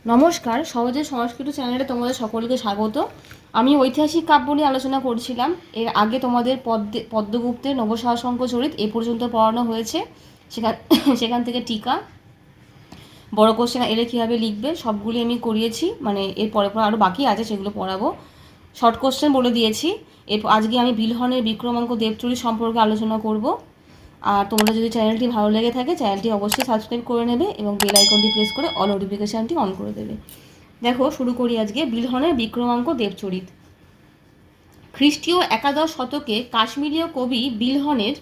নমস্কার, সহজে সংস্কৃত চ্যানেলে তোমাদের সকলকে স্বাগত। আমি ঐতিহাসিক কাব্য নিয়ে আলোচনা করছিলাম। এর আগে তোমাদের পদ্মগুপ্তের নবসাহসঙ্ক চরিত এ পর্যন্ত পড়ানো হয়েছে। সেখান সেখান থেকে টিকা, বড় কোশ্চেন এলে কীভাবে লিখবে সবগুলি আমি করিয়েছি। মানে এর পরে আরও বাকি আছে, সেগুলো পড়াবো। শর্ট কোশ্চেন বলে দিয়েছি। আজকে আমি বিলহনের বিক্রমাঙ্ক দেবচরিত সম্পর্কে আলোচনা করব। আর তোমরা যদি চ্যানেলটি ভালো লেগে থাকে চ্যানেলটি অবশ্যই সাবস্ক্রাইব করে নেবে এবং বেল আইকনটি প্রেস করে অল নোটিফিকেশানটি অন করে দেবে। দেখো, শুরু করি আজকে বিলহনের বিক্রমাঙ্ক দেবচরিত। খ্রিস্টীয় একাদশ শতকে কাশ্মীরীয় কবি বিলহনের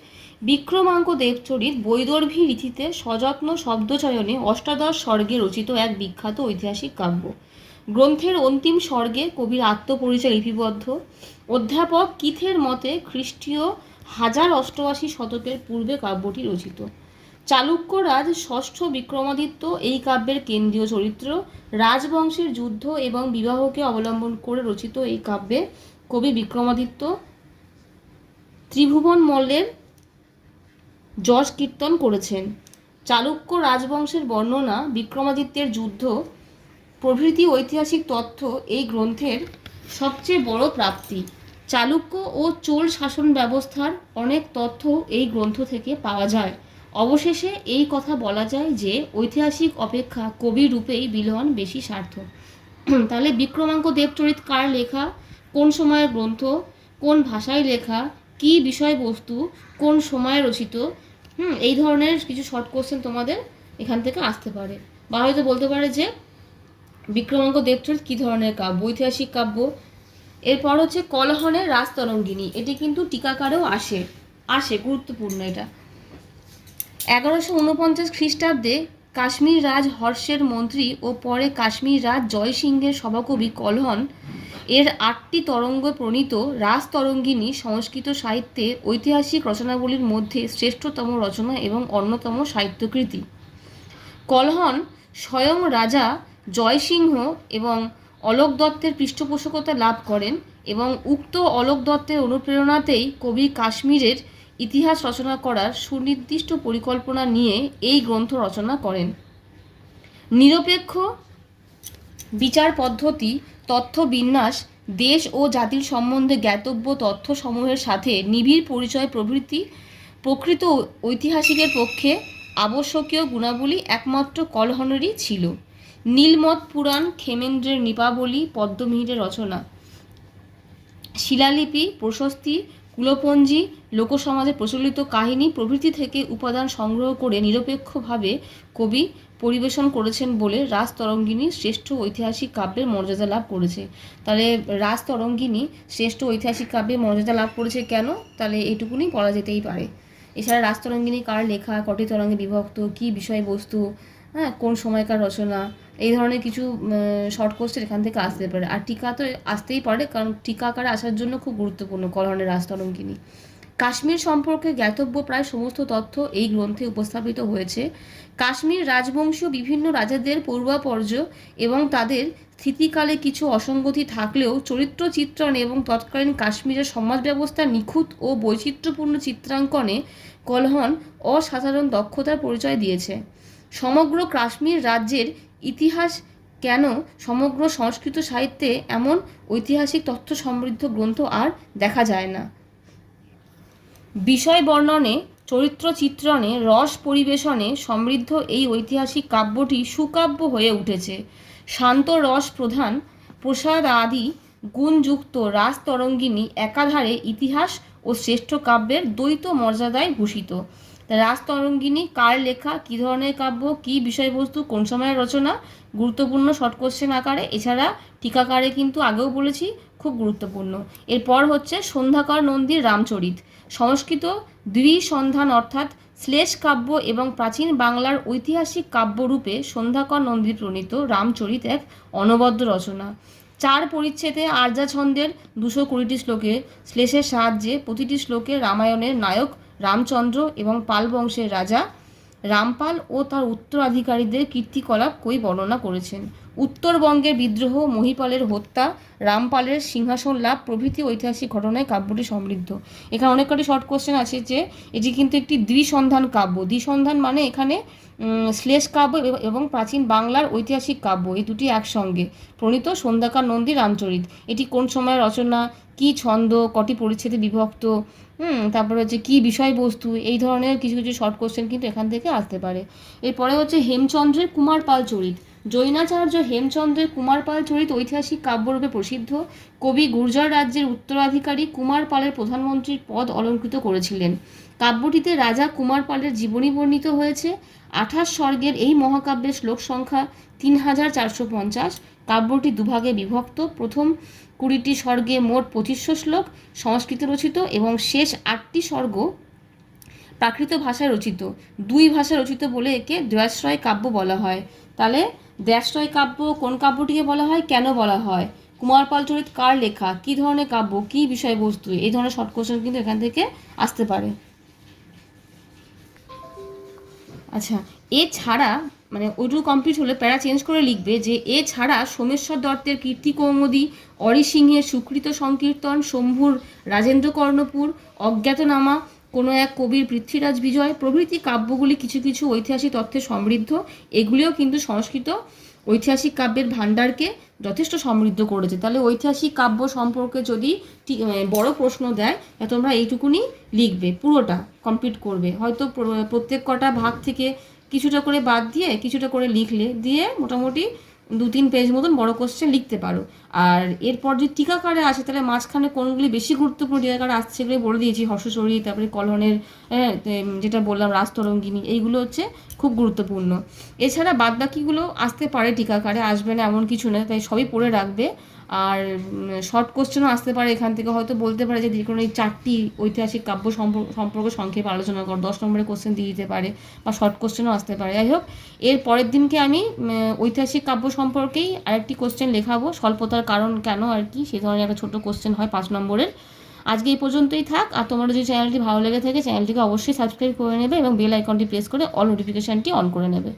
বিক্রমাঙ্ক দেবচরিত বৈদর্ভী রীতিতে সযত্ন শব্দচয়নে অষ্টাদশ স্বর্গে রচিত এক বিখ্যাত ঐতিহাসিক কাব্য। গ্রন্থের অন্তিম স্বর্গে কবির আত্মপরিচয় লিপিবদ্ধ। অধ্যাপক কিথের মতে খ্রিস্টীয় 1088 শতকের পূর্বে কাব্যটি রচিত। চালুক্য রাজ ষষ্ঠ বিক্রমাদিত্য এই কাব্যের কেন্দ্রীয় চরিত্র। রাজবংশের যুদ্ধ এবং বিবাহকে অবলম্বন করে রচিত এই কাব্যে কবি বিক্রমাদিত্য ত্রিভুবন মল্লের যশ কীর্তন করেছেন। চালুক্য রাজবংশের বর্ণনা, বিক্রমাদিত্যের যুদ্ধ প্রভৃতি ঐতিহাসিক তথ্য এই গ্রন্থের সবচেয়ে বড় প্রাপ্তি। চালুক্য ও চোল শাসন ব্যবস্থার অনেক তথ্য এই গ্রন্থ থেকে পাওয়া যায়। অবশেষে এই কথা বলা যায় যে ঐতিহাসিক অপেক্ষা কবি রূপেই বিলহন বেশি সার্থক। তাহলে বিক্রমাঙ্ক দেবচরিত কার লেখা, কোন সময়ের গ্রন্থ, কোন ভাষায় লেখা, কী বিষয়বস্তু, কোন সময়ে রচিত, এই ধরনের কিছু শর্ট কোশ্চেন তোমাদের এখান থেকে আসতে পারে। বা হয়তো বলতে পারে যে বিক্রমাঙ্ক দেবচরিত কী ধরনের কাব্য, ঐতিহাসিক কাব্য। এরপর হচ্ছে কলহনের রাজতরঙ্গিনী, এটি কিন্তু টিকাকারেও আসে গুরুত্বপূর্ণ এটা। 1149 খ্রিস্টাব্দে কাশ্মীর রাজ হর্ষের মন্ত্রী ও পরে কাশ্মীর রাজ জয়সিংহের সভাকবি কলহন এর 8টি তরঙ্গ প্রণীত রাজতরঙ্গিনী সংস্কৃত সাহিত্যে ঐতিহাসিক রচনাবলীর মধ্যে শ্রেষ্ঠতম রচনা এবং অন্যতম সাহিত্যকৃতি। কলহন স্বয়ং রাজা জয়সিংহ এবং অলোক দত্তের পৃষ্ঠপোষকতা লাভ করেন এবং উক্ত অলোক দত্তের অনুপ্রেরণাতেই কবি কাশ্মীরের ইতিহাস রচনা করার সুনির্দিষ্ট পরিকল্পনা নিয়ে এই গ্রন্থ রচনা করেন। নিরপেক্ষ বিচার পদ্ধতি, তথ্য বিন্যাস, দেশ ও জাতির সম্বন্ধে জ্ঞাতব্য তথ্যসমূহের সাথে নিবিড় পরিচয় প্রভৃতি প্রকৃত ঐতিহাসিকের পক্ষে আবশ্যকীয় গুণাবলী একমাত্র কলহনেরই ছিল। নীলমত পুরাণ, ক্ষেমেন্দ্রের নৃপাবলী, পদ্মমিহিরের রচনা, শিলালিপি, প্রশস্তি, কুলপঞ্জি, লোকসমাজে প্রচলিত কাহিনী প্রভৃতি থেকে উপাদান সংগ্রহ করে নিরপেক্ষভাবে কবি পরিবেশন করেছেন বলে রাজতরঙ্গিনী শ্রেষ্ঠ ঐতিহাসিক কাব্যের মর্যাদা লাভ করেছে। তাহলে রাজতরঙ্গিনী শ্রেষ্ঠ ঐতিহাসিক কাব্যের মর্যাদা লাভ করেছে কেন? তাহলে এইটুকুনি বলা যেতেই পারে। এছাড়া রাজতরঙ্গিনী কার লেখা, কটি তরঙ্গে বিভক্ত, কী বিষয়বস্তু, কোন সময়কার রচনা, এই ধরনের কিছু শর্ট কোশ্চেন এখান থেকে আসতে পারে। আর টিকা তো আসতেই পারে, কারণ টিকা আকারে আসার জন্য খুব গুরুত্বপূর্ণ কলহনের রাজতরঙ্গিনী। কাশ্মীর সম্পর্কে জ্ঞাতব্য প্রায় সমস্ত তথ্য এই গ্রন্থে উপস্থাপিত হয়েছে। কাশ্মীর রাজবংশীয় বিভিন্ন রাজাদের পূর্বাপর্য এবং তাদের স্থিতিকালে কিছু অসঙ্গতি থাকলেও চরিত্র চিত্রণে এবং তৎকালীন কাশ্মীরের সমাজ ব্যবস্থার নিখুঁত ও বৈচিত্র্যপূর্ণ চিত্রাঙ্কনে কলহন অসাধারণ দক্ষতার পরিচয় দিয়েছে। সমগ্র কাশ্মীর রাজ্যের ইতিহাস কেন সমগ্র সংস্কৃত সাহিত্যে এমন ঐতিহাসিক তথ্য সমৃদ্ধ গ্রন্থ আর দেখা যায় না। বিষয় বর্ণনে, চরিত্র চিত্রণে, রস পরিবেশনে সমৃদ্ধ এই ঐতিহাসিক কাব্যটি সুকাব্য হয়ে উঠেছে। শান্ত রস প্রধান, প্রসাদ আদি গুণযুক্ত রাজতরঙ্গিনী একাধারে ইতিহাস ও শ্রেষ্ঠ কাব্যের দ্বৈত মর্যাদায় ভূষিত। রাজতরঙ্গিনী কার লেখা, কী ধরনের কাব্য, কী বিষয়বস্তু, কোন সময়ের রচনা, গুরুত্বপূর্ণ শর্ট কোশ্চেন আকারে। এছাড়া টিকাকারে কিন্তু আগেও বলেছি খুব গুরুত্বপূর্ণ। এরপর হচ্ছে সন্ধ্যাকর নন্দীর রামচরিত, সংস্কৃত দ্বিসন্ধান অর্থাৎ শ্লেষ কাব্য এবং প্রাচীন বাংলার ঐতিহাসিক কাব্যরূপে সন্ধ্যাকর নন্দী প্রণীত রামচরিত এক অনবদ্য রচনা। 4 পরিচ্ছেদে আর্যা ছন্দের 220টি শ্লোকে শ্লেষের সাহায্যে প্রতিটি শ্লোকে রামায়ণের নায়ক রামচন্দ্র এবং পাল বংশের রাজা রামপাল ও তার উত্তরাধিকারীদের কীর্তিকলাপ কই বর্ণনা করেছেন। উত্তরবঙ্গের বিদ্রোহ, মহিপালের হত্যা, রামপালের সিংহাসন লাভ প্রভৃতি ঐতিহাসিক ঘটনায় কাব্যটি সমৃদ্ধ। এখানে অনেক কটি শর্ট কোশ্চেন আছে যে এটি কিন্তু একটি দ্বিসন্ধান কাব্য। দ্বিসন্ধান মানে এখানে শ্লেষ কাব্য এবং প্রাচীন বাংলার ঐতিহাসিক কাব্য এই দুটি একসঙ্গে প্রণীত। সন্ধ্যাকার নন্দী রামচরিত, এটি কোন সময়ের রচনা, কি ছন্দ, কটি পরিচ্ছেদে বিভক্ত, তারপরে হচ্ছে কী বিষয়বস্তু, এই ধরনের কিছু কিছু শর্ট কোশ্চেন কিন্তু এখান থেকে আসতে পারে। এরপরে হচ্ছে হেমচন্দ্রের কুমারপাল চরিত। জৈনাচার্য হেমচন্দ্রের কুমারপাল চরিত ঐতিহাসিক কাব্যরূপে প্রসিদ্ধ। কবি গুর্জর রাজ্যের উত্তরাধিকারী কুমারপালের প্রধানমন্ত্রীর পদ অলঙ্কৃত করেছিলেন। কাব্যটিতে রাজা কুমারপালের জীবনী বর্ণিত হয়েছে। 28 স্বর্গের এই মহাকাব্যের শ্লোক সংখ্যা 3450। কাব্যটি দুভাগে বিভক্ত। প্রথম 20টি স্বর্গে মোট 2500 শ্লোক সংস্কৃতে রচিত এবং শেষ 8টি স্বর্গ প্রাকৃত ভাষায় রচিত। দুই ভাষায় রচিত বলে একে দ্বয়াশ্রয় কাব্য বলা হয়। তাহলে দ্বয়াশ্রয় কাব্য কোন কাব্যটিকে বলা হয়, কেন বলা হয়, কুমারপাল চরিত কার লেখা, কী ধরনের কাব্য, কী বিষয়বস্তু, এই ধরনের শর্ট কোশ্চেন কিন্তু এখান থেকে আসতে পারে। আচ্ছা, এছাড়া মানে ওইটুকু কমপ্লিট হলে প্যারা চেঞ্জ করে লিখবে যে এছাড়া সোমেশ্বর দত্তের কীর্তি কৌমুদী, অরিসিংহের সুকৃত সংকীর্তন, শম্ভুর রাজেন্দ্র কর্ণপুর, অজ্ঞাতনামা, কোনো এক কবির পৃথ্বীরাজ বিজয় প্রভৃতি কাব্যগুলি কিছু কিছু ঐতিহাসিক তথ্যে সমৃদ্ধ। এগুলিও কিন্তু সংস্কৃত ঐতিহাসিক কাব্যের ভাণ্ডারকে যথেষ্ট সমৃদ্ধ করেছে। তাহলে ঐতিহাসিক কাব্য সম্পর্কে যদি বড় প্রশ্ন দেয় তোমরা এইটুকুনি লিখবে, পুরোটা কমপ্লিট করবে। হয়তো প্রত্যেক কটা ভাগ থেকে কিছুটা করে বাদ দিয়ে কিছুটা করে লিখলে দিয়ে মোটামুটি 2-3 পেজ মতন বড় কোশ্চেন লিখতে পারো। আর এরপর যে টিকাকারে আসে তাহলে মাঝখানে কোনগুলি বেশি গুরুত্বপূর্ণ টিকাকারে আসছে সেগুলো বলে দিয়েছি। হর্ষচরী, তারপরে কলহনের, যেটা বললাম রাজতরঙ্গিনী, এইগুলো হচ্ছে খুব গুরুত্বপূর্ণ। এছাড়া বাদবাকিগুলো আসতে পারে টিকাকারে, আসবে না এমন কিছু নয়, তাই সবই পড়ে রাখবে। আর শর্ট কোশ্চেনও আসতে পারে এখান থেকে, হয়তো বলতে পারে যে যে কোনো এই 4টি ঐতিহাসিক কাব্য সম্পর্কে সংক্ষেপে আলোচনা কর, 10 নম্বরের কোশ্চেন দিয়ে দিতে পারে, বা শর্ট কোশ্চেনও আসতে পারে। যাই হোক, এর পরের দিনকে আমি ঐতিহাসিক কাব্য সম্পর্কেই আরেকটি কোশ্চেন লেখাবো, স্বল্পতার কারণ কেন আর কি, সেই ধরনের একটা ছোটো কোশ্চেন হয় 5 নম্বরের। আজকে এই পর্যন্তই থাক। আর তোমার যদি চ্যানেলটি ভালো লেগে থাকে চ্যানেলটিকে অবশ্যই সাবস্ক্রাইব করে নেবে এবং বেল আইকনটি প্রেস করে অল নোটিফিকেশানটি অন করে নেবে।